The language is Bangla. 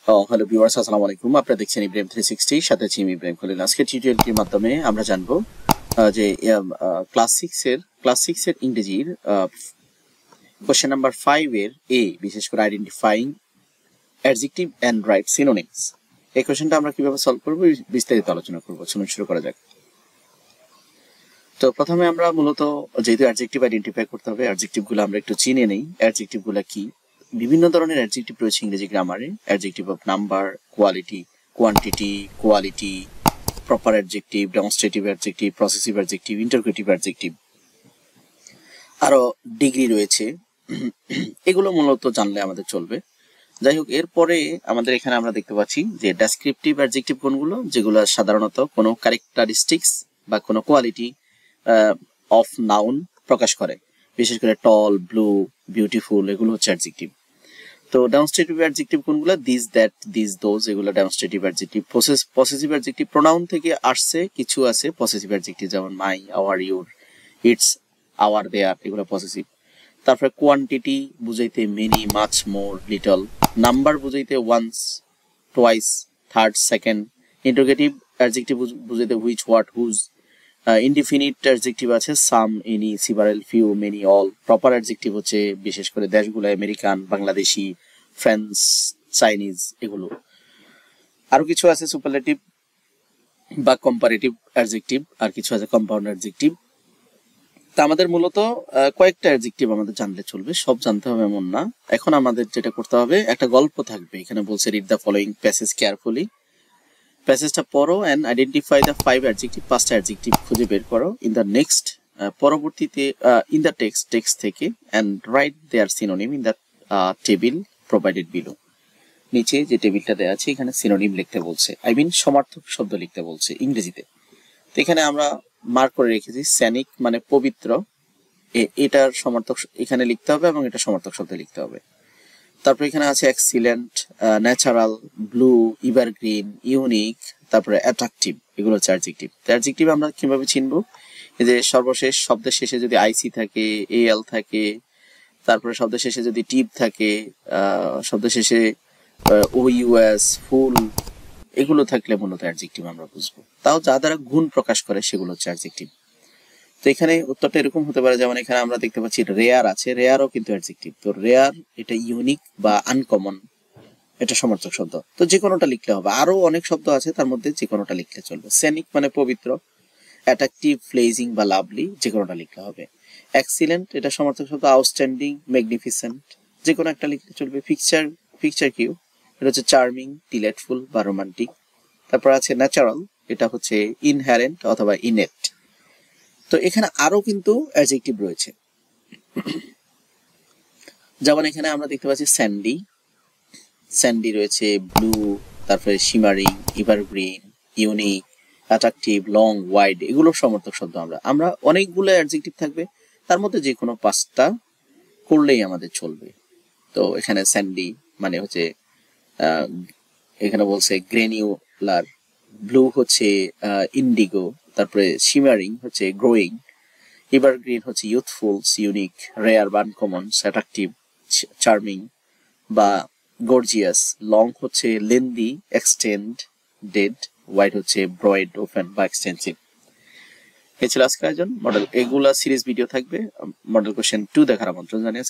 হ্যালো ভিউয়ার্স, আসসালামু আলাইকুম। আপনারা দেখছেন ইব্রাহিম 360, সাথে আছি আমি ইব্রাহিম খলিল। আজকে টিউটোরিয়ালটির মাধ্যমে আমরা জানবো যে ক্লাস 6 এর ইংরেজির কোশ্চেন নাম্বার 5 এর বিশেষ করে identifying adjective and right synonyms, এই কোশ্চেনটা আমরা কিভাবে সলভ করব বিস্তারিত আলোচনা করব। চলুন শুরু করা যাক। তো প্রথমে আমরা মূলত যেহেতু অ্যাডজেক্টিভ আইডেন্টিফাই করতে হবে, অ্যাডজেক্টিভ গুলো আমরা একটু চিনে নেই। অ্যাডজেক্টিভ গুলো কি? বিভিন্ন ধরনের অ্যাডজেক্টিভ রয়েছে ইংরেজি গ্রামারে। Adjective of number, quality, quantity, quality, proper adjective, demonstrative adjective, possessive adjective, interrogative adjective, আরো ডিগ্রি রয়েছে। এগুলো মূলত জানলে আমাদের চলবে। যাই হোক, এরপরে আমাদের এখানে আমরা দেখতে পাচ্ছি যে ডেসক্রিপটিভ অ্যাডজেক্টিভ কোনগুলো, যেগুলো সাধারণত কোনো ক্যারেক্টারিস্টিক্স বা কোনো কোয়ালিটি অফ নাউন প্রকাশ করে। বিশেষ করে টল, ব্লু, বিউটিফুল, এগুলো হচ্ছে অ্যাডজেক্টিভ। তো ডেমনস্ট্রেটিভ অ্যাডজেক্টিভ কোনগুলো? দিস, দ্যাট, দিস, দোজ, এগুলো demonstrative adjective. Possessive adjective pronoun থেকে আসছে, কিছু আছে পসেসিভ অ্যাডজেক্টিভ, যেমন my, our, your, its, our, their, এগুলো পসেসিভ। তারপরে কোয়ান্টিটি বুঝাইতে many, much, more, little. Number বুঝাইতে once, twice, third, second. Interrogative adjective বুঝাইতে which, what, whose. Indefinite adjective আছে some, any, several, few, many, all. Proper adjective হচ্ছে বিশেষ করে দেশগুলো আমেরিকান, বাংলাদেশি, ফ্রেঞ্চ, চাইনিজ, এগুলো। আরো কিছু আছে সুপারলেটিভ বা কম্পারেটিভ অ্যাডজেক্টিভ, আর কিছু আছে কম্পাউন্ড অ্যাডজেক্টিভ। তা আমাদের মূলত কয়েকটা অ্যাডজেক্টিভ আমাদের জানলে চলবে, সব জানতে হবে এমন না। এখন আমাদের যেটা করতে হবে, একটা গল্প থাকবে। এখানে বলছে read the following passage carefully. প্যাসেজটা পড়ো এন্ড আইডেন্টিফাই দ্য 5 অ্যাডজেক্টিভ, 5টা অ্যাডজেক্টিভ খুঁজে বের করো। ইন দ্য নেক্সট, পরবর্তীতে ইন দ্য টেক্সট থেকে, and write their synonym in the table provided below. নিচে যে টেবিলটা দেওয়া আছে এখানে সিনোনিম লিখতে বলছে, আই মিন সমার্থক শব্দ লিখতে বলছে ইংরেজিতে। তো এখানে আমরা মার্ক করে রেখেছি স্যানিক মানে পবিত্র, এটার সমার্থক এখানে লিখতে হবে এবং এটা সমার্থক শব্দ লিখতে হবে। তারপর এখানে আছে excellent, natural, blue, evergreen, unique, তারপরে অ্যাট্রাকটিভ, এগুলো হচ্ছে অ্যাডজেক্টিভ। তো অ্যাডজেক্টিভ আমরা কিভাবে চিনবো? এই যে সর্বশেষ শব্দের শেষে যদি আইসি থাকে, এল থাকে, তারপরে শব্দের শেষে যদি টিপ থাকে, শব্দের শেষে ও ইউএস, ফুল, এগুলো থাকলে মূলত অ্যাডজেক্টিভ আমরা বুঝবো। তাও যা দ্বারা গুণ প্রকাশ করে সেগুলো হচ্ছে অ্যাডজেক্টিভ। তো এখানে উত্তরটা এরকম হতে পারে, যেমন এখানে আমরা দেখতে পাচ্ছি রেয়ার আছে, রেয়ারও কিন্তু অ্যাডজেক্টিভ। তো রেয়ার এটা ইউনিক বা আনকমন, এটা সমার্থক শব্দ। তো যে কোনোটা লিখলে হবে। আরো অনেক শব্দ আছে, তার মধ্যে যে কোনোটা লিখলে চলবে। সেনিক মানে পবিত্র, অ্যাট্রাকটিভ, প্লেজিং বা লাভলি, যে কোনোটা লিখলে হবে। এক্সিলেন্ট এটা সমার্থক শব্দ, আউটস্ট্যান্ডিং, ম্যাগনিফিসেন্ট, যে কোনো একটা লিখলে চলবে। পিকচার কিউ এটা হচ্ছে চার্মিং, ডিলাইটফুল বা রোমান্টিক। তারপর আছে ন্যাচারাল, এটা হচ্ছে ইনহেরেন্ট অথবা ইনেট। তো এখানে আরো কিন্তু অ্যাডজেক্টিভ রয়েছে, যেমন এখানে আমরা দেখতে পাচ্ছি স্যান্ডি, স্যান্ডি রয়েছে, ব্লু, তারপরে shimmering, evergreen, unique, attractive, long, wide, এগুলো সমর্থক শব্দ। আমরা অনেকগুলো অ্যাডজেক্টিভ থাকবে, তার মধ্যে যে কোনো 5টা করলেই আমাদের চলবে। তো এখানে স্যান্ডি মানে হচ্ছে এখানে বলছে গ্রেনিউলার, ব্লু হচ্ছে ইন্ডিগো, তারপরে শিমারিং হচ্ছে গ্রোয়িং, এভারগ্রিন হচ্ছে ইউথফুল, ইউনিক, রেয়ার বা আনকমন, অ্যাট্রাকটিভ, চার্মিং বা গর্জিয়াস, লং হচ্ছে লেন্দি, এক্সটেন্ডেড, ওয়াইড হচ্ছে ব্রয়েড, ওপেন বা এক্সটেন্সিভ। এই ছিল আজকের আয়োজন। মডেল এগুলা সিরিজ ভিডিও থাকবে। মডেল কোশ্চেন 2 দেখার আমন্ত্রণ জানিয়ে